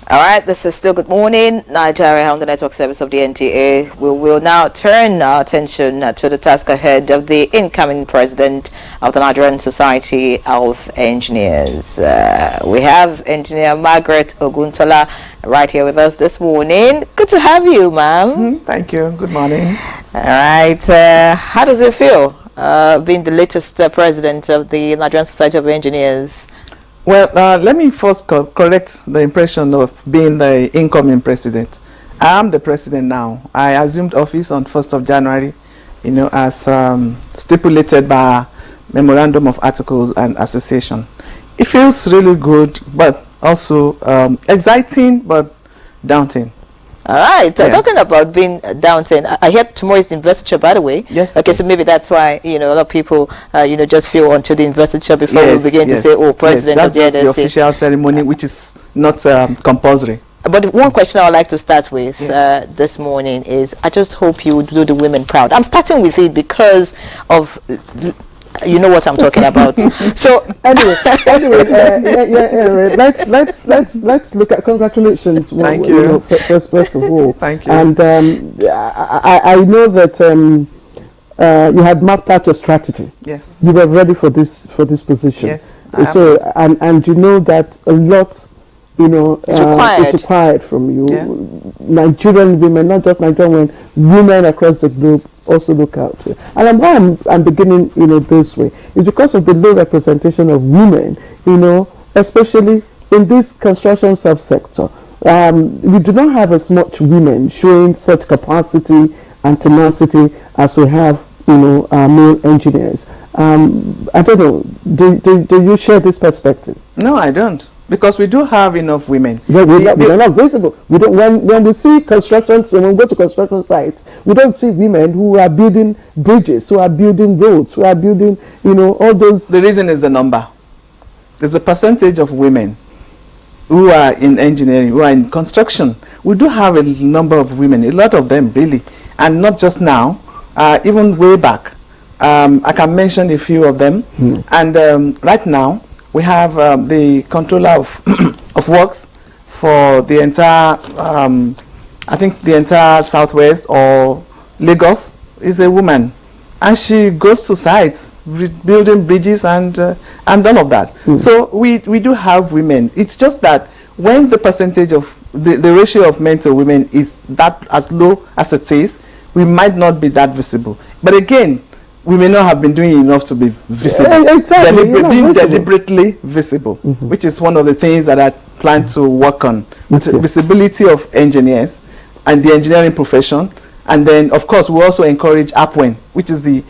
All right, this is still Good Morning Nigeria on the network service of the NTA. We will now turn our attention to the task ahead of the incoming president of the Nigerian Society of Engineers. We have Engineer Margaret Oguntala right here with us this morning. Good to have you, ma'am. Thank you. Good morning. All right. How does it feel being the latest president of the Nigerian Society of Engineers? Well, let me first correct the impression of being the incoming president. I am the president now. I assumed office on 1st of January, as stipulated by Memorandum of Article and Association. It feels really good, but also exciting, but daunting. All right. Talking about being daunting, I hear tomorrow is the investiture, by the way. Yes. Okay, so maybe that's why a lot of people just feel until the investiture before we begin to say, "Oh, president of the NSE." That's the official ceremony, which is not compulsory. But one question I would like to start with this morning is, I just hope you would do the women proud. I'm starting with it because of. You know what I'm talking about. So anyway, let's look at congratulations. Thank you. First of all, thank you. And I know that you had mapped out your strategy. Yes. You were ready for this position. Yes. So and you know that a lot, is required from you. Yeah. Nigerian women, not just Nigerian women across the globe, also look out here. And why I'm beginning, this way is because of the low representation of women, especially in this construction subsector. We do not have as much women showing such capacity and tenacity as we have, our male engineers. I don't know. Do you share this perspective? No, I don't. Because we do have enough women. Yeah, we're not visible. We don't. When we see constructions, when we go to construction sites, we don't see women who are building bridges, who are building roads, who are building, all those. The reason is the number. There's a percentage of women who are in engineering, who are in construction. We do have a number of women, a lot of them really, and not just now, even way back. I can mention a few of them, and right now. We have the controller of works for the entire, I think the entire Southwest or Lagos is a woman. And she goes to sites, building bridges and all of that. So we do have women. It's just that when the percentage of, the ratio of men to women is that as low as it is, we might not be that visible. But again, we may not have been doing enough to be visible. Exactly. Being deliberately visible, which is one of the things that I plan to work on. Visibility of engineers and the engineering profession. And then, of course, we also encourage APWEN, which is the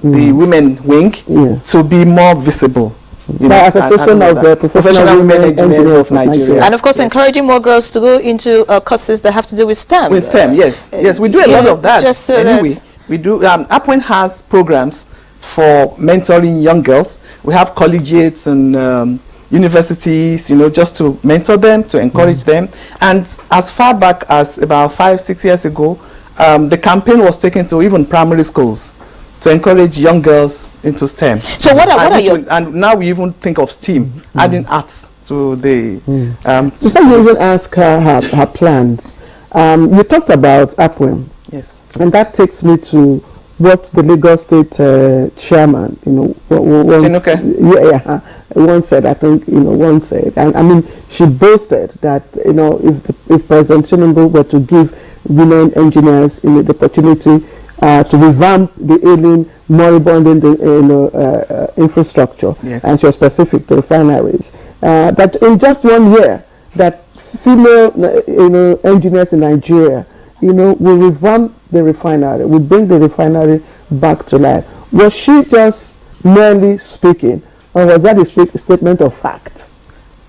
women wing, to be more visible. The Association of Professional Women Engineers of Nigeria. And of course, encouraging more girls to go into courses that have to do with STEM. With STEM, yes. Yes, we do a lot of that. Just so anyway, we do. APWEN has programs for mentoring young girls. We have collegiates and universities, just to mentor them, to encourage them. And as far back as about 5-6 years ago, the campaign was taken to even primary schools to encourage young girls into STEM. So what are your... And now we even think of STEAM, adding arts to the... Before you even ask her plans, you talked about APWEN. Yes. And that takes me to what the Lagos State chairman, once said. I think once said, and I mean, she boasted that if President Tinubu were to give women engineers the opportunity to revamp the ailing, moribund infrastructure, and she was specific to refineries, that in just 1 year, that female engineers in Nigeria will revamp the refinery, will bring the refinery back to life. Was she just merely speaking, or was that a statement of fact?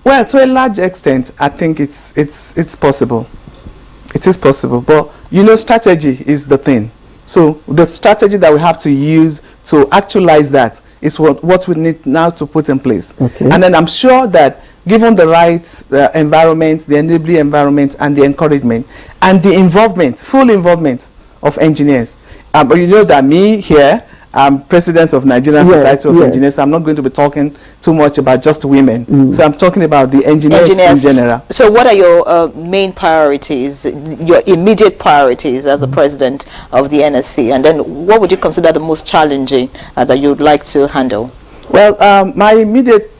Well, to a large extent, I think it's possible. It is possible, but strategy is the thing. So the strategy that we have to use to actualize that is what we need now to put in place. Okay. And then I'm sure that given the right environment, the enabling environment, and the encouragement, and the involvement, full involvement of engineers. But you know that me here, I'm president of Nigerian Society of Engineers. So I'm not going to be talking too much about just women. So I'm talking about the engineers in general. So what are your main priorities, your immediate priorities as the president of the NSE? And then what would you consider the most challenging that you would like to handle? Well, my immediate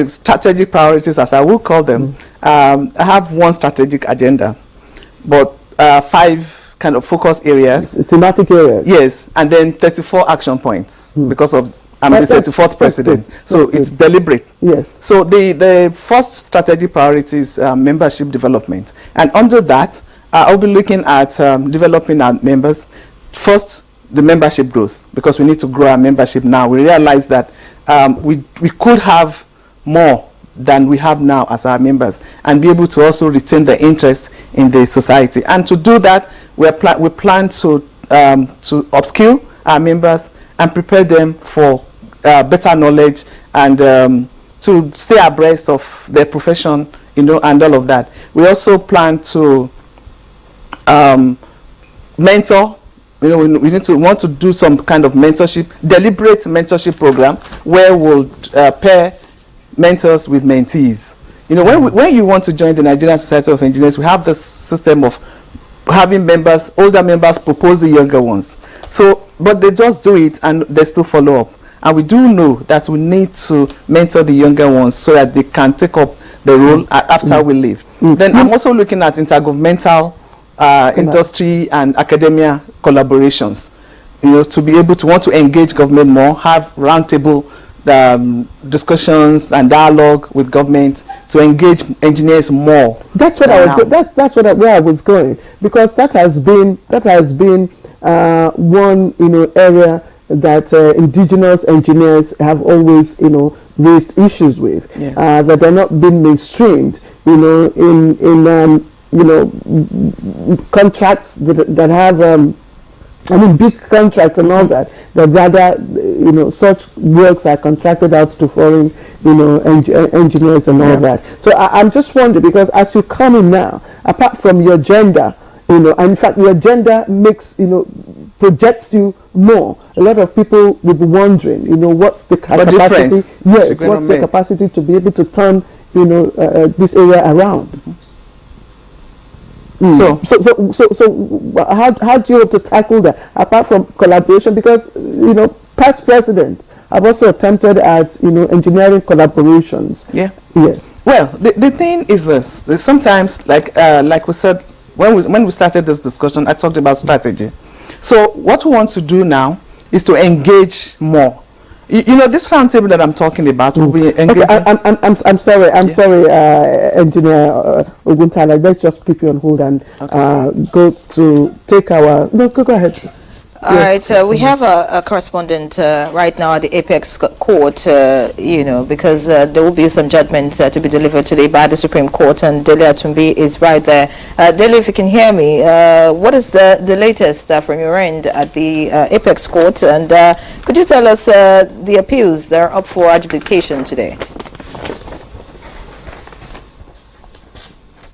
strategic priorities, as I will call them, I have one strategic agenda, but 5 kind of focus areas. Thematic areas. Yes, and then 34 action points because of I'm the 34th president. So it's deliberate. Yes. So the first strategic priority is membership development. And under that, I'll be looking at developing our members. First, the membership growth, because we need to grow our membership now. We realize that we could have more than we have now as our members, and be able to also retain the interest in the society. And to do that, we plan to upskill our members and prepare them for better knowledge and to stay abreast of their profession, and all of that. We also plan to mentor. We want to do some kind of mentorship, deliberate mentorship program where we'll pair mentors with mentees. When you want to join the Nigerian Society of Engineers, we have this system of having older members propose the younger ones. So, but they just do it and they still follow up. And we do know that we need to mentor the younger ones so that they can take up the role after we leave. Then I'm also looking at intergovernmental industry and academia collaborations, to be able to want to engage government more, have roundtable discussions and dialogue with government to engage engineers more. That's what that's where I was going, because that has been one area that indigenous engineers have always raised issues with. Yes. That they're not being mainstreamed in contracts that have big contracts and all that rather, such works are contracted out to foreign, engineers and all that. So I'm just wondering, because as you come in now, apart from your gender, and in fact your gender makes, projects you more. A lot of people will be wondering, what's the capacity? Yes, what's the capacity to be able to turn, this area around? So how do you hope to tackle that apart from collaboration? Because past presidents have also attempted at engineering collaborations. Yeah. Yes. Well, the thing is this: there's sometimes like we said when we started this discussion, I talked about strategy. So what we want to do now is to engage more. This roundtable that I'm talking about will be engaging. Okay, I'm sorry, Engineer Oguntala. Let's just keep you on hold and go to take our. No, go ahead. All right, we have a correspondent right now at the Apex Court, because there will be some judgments to be delivered today by the Supreme Court, and Dele Atumbi is right there. Dele, if you can hear me, what is the latest from your end at the Apex Court, and could you tell us the appeals that are up for adjudication today?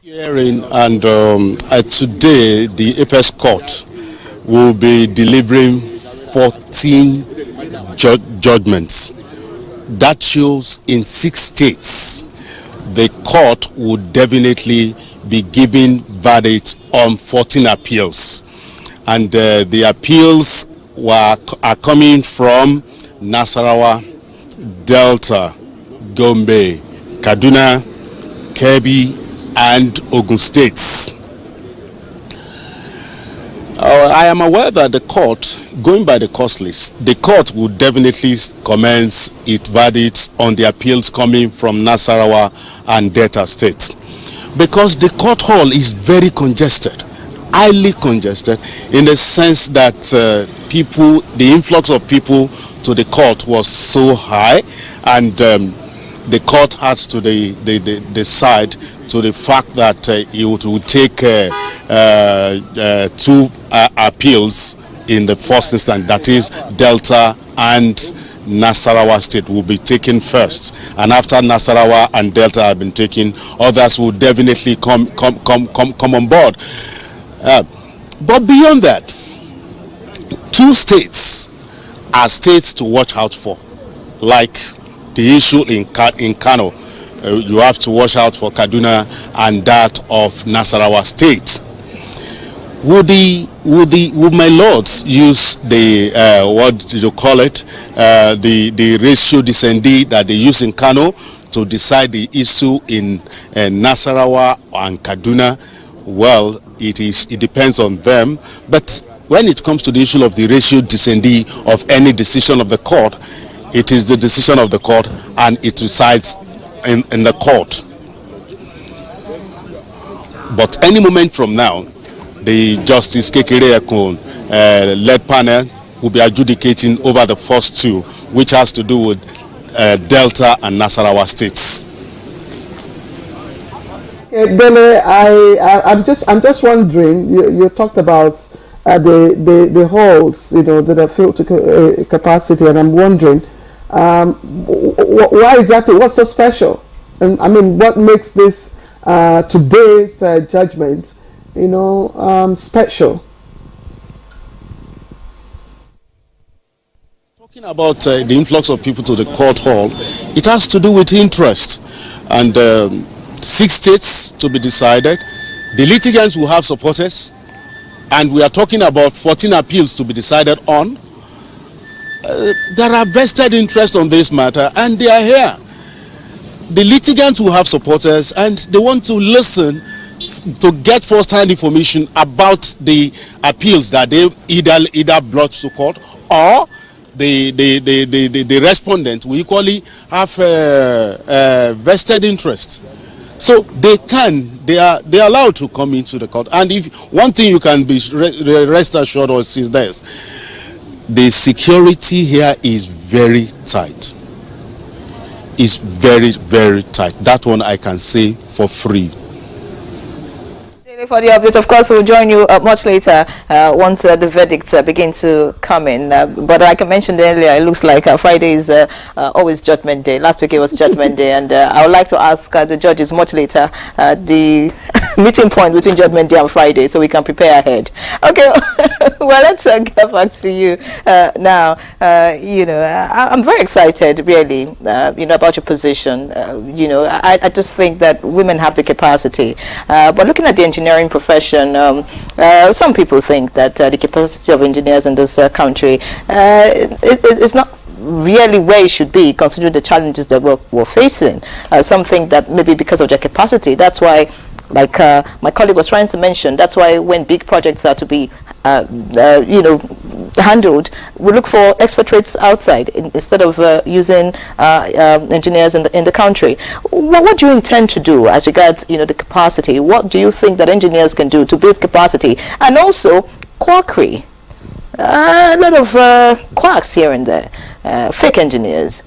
Hearing, and today the Apex Court will be delivering 14 judgments. That shows in 6 states the court would definitely be giving verdict on 14 appeals. And the appeals are coming from Nasarawa, Delta, Gombe, Kaduna, Kebbi, and Ogun states. I am aware that the court, going by the court list, the court would definitely commence its verdicts on the appeals coming from Nasarawa and Delta states, because the court hall is very congested, highly congested, in the sense that the influx of people to the court was so high, and the court has to decide to the fact that it would take 2 appeals in the first instance, that is Delta and Nasarawa state will be taken first, and after Nasarawa and Delta have been taken, others will definitely come on board. But beyond that, 2 states are states to watch out for, like the issue in Kano. You have to watch out for Kaduna and that of Nasarawa State. Would my lords use the what do you call it, the ratio descendee that they use in Kano to decide the issue in Nasarawa and Kaduna? Well, it depends on them. But when it comes to the issue of the ratio descendee of any decision of the court, it is the decision of the court and it resides in the court. But any moment from now, the Justice Kekere Ekun led panel will be adjudicating over the first two, which has to do with Delta and Nasarawa states. Dele, I'm just wondering. You talked about the halls, that are filled to capacity, and I'm wondering why exactly? What's so special? And I mean, what makes this today's judgment, special? Talking about the influx of people to the court hall, it has to do with interest, and 6 states to be decided. The litigants will have supporters, and we are talking about 14 appeals to be decided on. There are vested interests on this matter, and they are here. The litigants will have supporters, and they want to listen to get first-hand information about the appeals that they either brought to court, or the respondent will equally have vested interest. So they are allowed to come into the court. And if one thing you can be rest assured of is this: the security here is very tight. Is very, very tight. That one I can say for free. For the update, of course, we'll join you much later once the verdicts begin to come in. But like I mentioned earlier, it looks like Friday is always Judgment Day. Last week it was Judgment Day, and I would like to ask the judges much later the meeting point between Judgment Day and Friday, so we can prepare ahead. Okay, well, let's get back to you now. I'm very excited, really, about your position. I just think that women have the capacity. But looking at the engineering profession, some people think that the capacity of engineers in this country is not really where it should be, considering the challenges that we're facing. Some think that maybe because of their capacity, that's why, like my colleague was trying to mention, that's why when big projects are to be handled, we look for expatriates outside instead of using engineers in the country. What do you intend to do as regards the capacity? What do you think that engineers can do to build capacity? And also quackery, a lot of quacks here and there, fake engineers.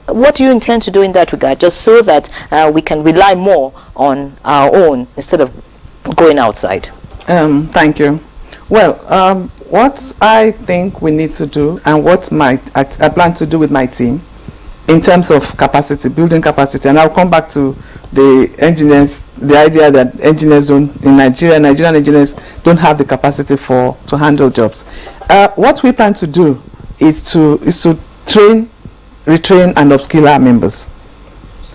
What do you intend to do in that regard, just so that we can rely more on our own instead of going outside? Thank you. Well, what I think we need to do, and what I plan to do with my team in terms of capacity, building capacity, and I'll come back to the engineers, the idea that engineers Nigerian engineers don't have the capacity to handle jobs. What we plan to do is to train, retrain, and upskill our members,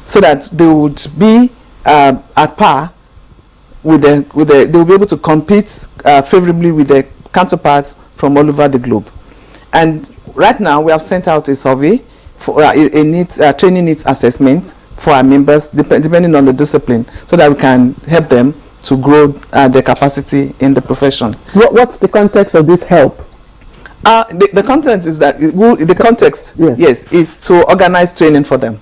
so that they would be at par with they will be able to compete favorably with their counterparts from all over the globe. And right now we have sent out a survey for a training needs assessment for our members, depending on the discipline, so that we can help them to grow their capacity in the profession. What's the context of this help? The content is that the context, yes, is to organize training for them.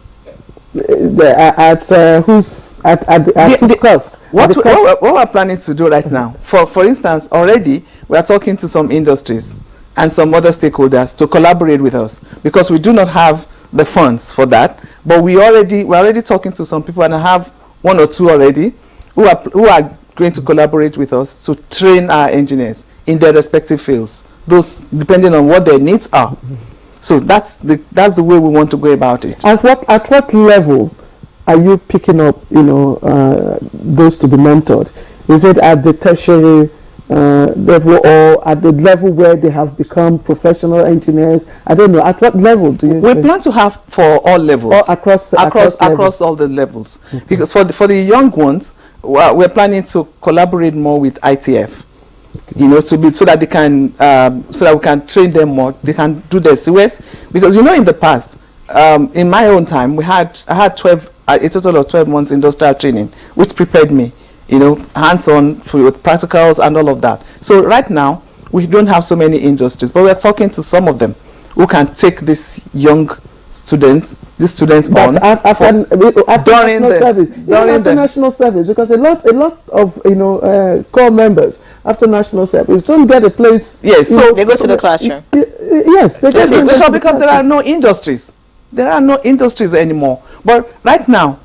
At whose cost? What we're planning to do right now, for instance, already we are talking to some industries and some other stakeholders to collaborate with us, because we do not have the funds for that. But we're already talking to some people, and I have 1 or 2 already who are going to collaborate with us to train our engineers in their respective fields, those depending on what their needs are. So that's the way we want to go about it. At what level are you picking up, those to be mentored? Is it at the tertiary, level, or at the level where they have become professional engineers? I don't know. At what level do you? We plan to have for all levels. Or across all the levels. Okay. Because for the young ones, we're planning to collaborate more with ITF. You know, so that they can so that we can train them more. They can do their COS, because you know, in the past, in my own time, I had a total of 12 months industrial training, which prepared me, you know, hands-on with practicals and all of that. So right now we don't have so many industries, but we're talking to some of them who can take these young students, on after national service, because a lot of, you know, core members after national service don't get a place. Yes, so they go to the classroom. Yes, they because there are no industries. There are no industries anymore. But right now,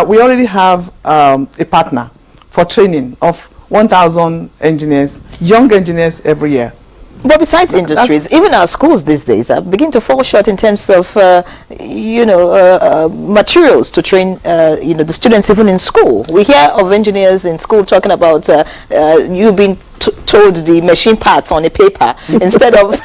we already have a partner for training of 1,000 engineers, young engineers every year. But besides industries, even our schools these days are beginning to fall short in terms of, you know, materials to train, you know, the students even in school. We hear of engineers in school talking about you being told the machine parts on a paper instead of...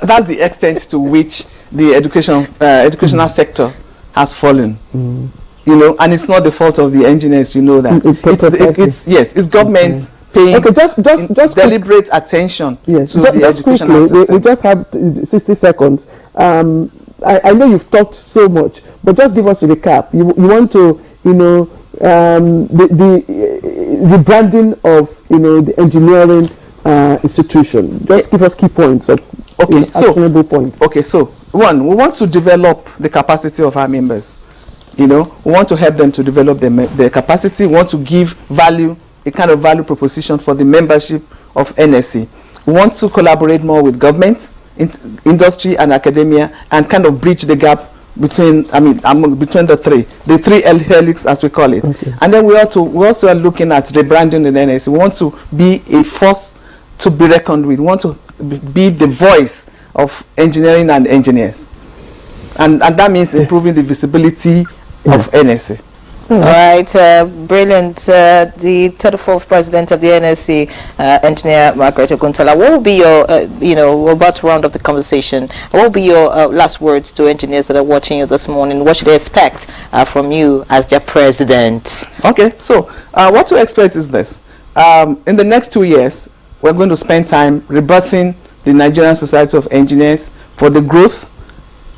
That's the extent to which the educational sector has fallen. You know, and it's not the fault of the engineers, you know that. It's government paying just deliberate attention to the educational system. We just have 60 seconds. I know you've talked so much, but just give us a recap. You want to, you know, the branding of, you know, the engineering institution. Just give us key points of actionable points. Okay, so one, we want to develop the capacity of our members. You know, we want to help them to develop their capacity. We want to give value, a kind of value proposition for the membership of NSE. We want to collaborate more with government, industry and academia, and kind of bridge the gap between, between the three helix, as we call it. Okay. And then we also are looking at rebranding the NSE. We want to be a force to be reckoned with. We want to be the voice of engineering and engineers. And that means improving the visibility of NSE. All right, brilliant. The 34th president of the NSE, Engineer Margaret Oguntala, what will be your, you know, we're about to round up the conversation. What will be your last words to engineers that are watching you this morning? What should they expect from you as their president? Okay, so what to expect is this. In the next 2 years, we're going to spend time rebirthing the Nigerian Society of Engineers for the growth,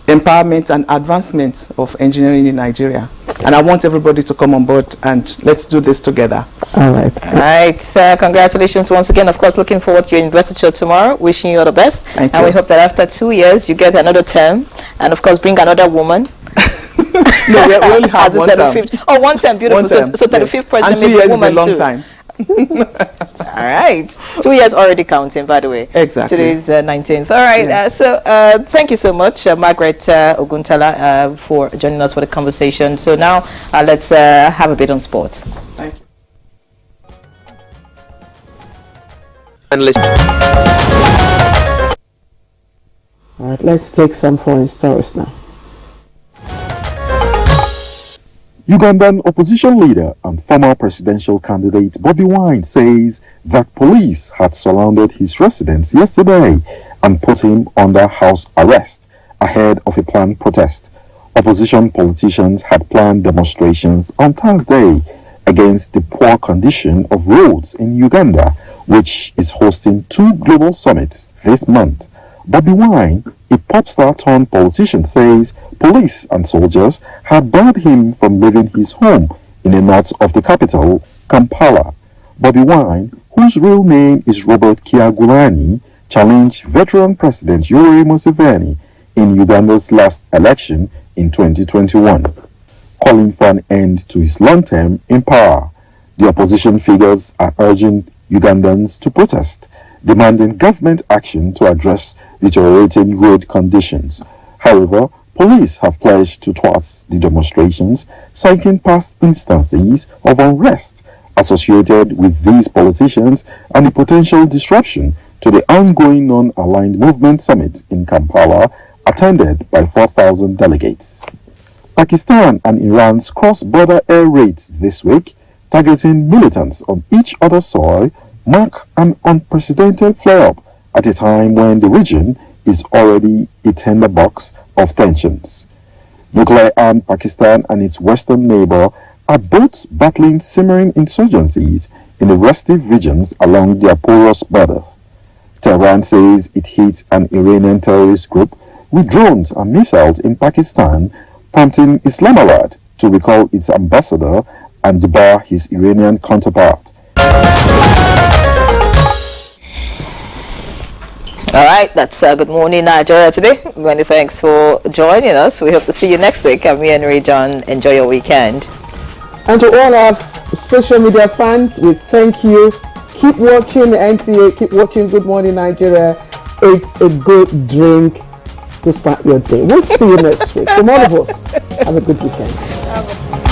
empowerment and advancement of engineering in Nigeria. And I want everybody to come on board and let's do this together. All right. All right. Congratulations once again. Of course, looking forward to your investiture tomorrow. Wishing you all the best. Thank and you. We hope that after 2 years, you get another term. And of course, bring another woman. No, we only have one term. Oh, one term. Beautiful. One term, so 35th yes. president and 2 years is a woman is a long too. time. All right. 2 years already counting, by the way. Exactly. Today's 19th. All right. Yes. Thank you so much, Margaret Oguntala, for joining us for the conversation. So now let's have a bit on sports. Thank you. And listen. All right, let's take some foreign stories now. Ugandan opposition leader and former presidential candidate Bobi Wine says that police had surrounded his residence yesterday and put him under house arrest ahead of a planned protest. Opposition politicians had planned demonstrations on Thursday against the poor condition of roads in Uganda, which is hosting 2 global summits this month. Bobi Wine, a pop star turned politician, says police and soldiers had barred him from leaving his home in the north of the capital, Kampala. Bobi Wine, whose real name is Robert Kyagulanyi, challenged veteran President Yoweri Museveni in Uganda's last election in 2021, calling for an end to his long term in power. The opposition figures are urging Ugandans to protest, demanding government action to address deteriorating road conditions. However, police have pledged to thwart the demonstrations, citing past instances of unrest associated with these politicians and the potential disruption to the ongoing non-aligned movement summit in Kampala, attended by 4,000 delegates. Pakistan and Iran's cross-border air raids this week, targeting militants on each other's soil, mark an unprecedented flare-up at a time when the region is already a tinderbox of tensions. Nuclear-armed Pakistan and its western neighbor are both battling simmering insurgencies in the restive regions along their porous border. Tehran says it hit an Iranian terrorist group with drones and missiles in Pakistan, prompting Islamabad to recall its ambassador and debar his Iranian counterpart. All right, that's Good Morning Nigeria today. Many thanks for joining us. We hope to see you next week. I'm Henry John. Enjoy your weekend. And to all our social media fans, we thank you. Keep watching the NTA, keep watching Good Morning Nigeria. It's a good drink to start your day. We'll see you next week. From all of us, have a good weekend.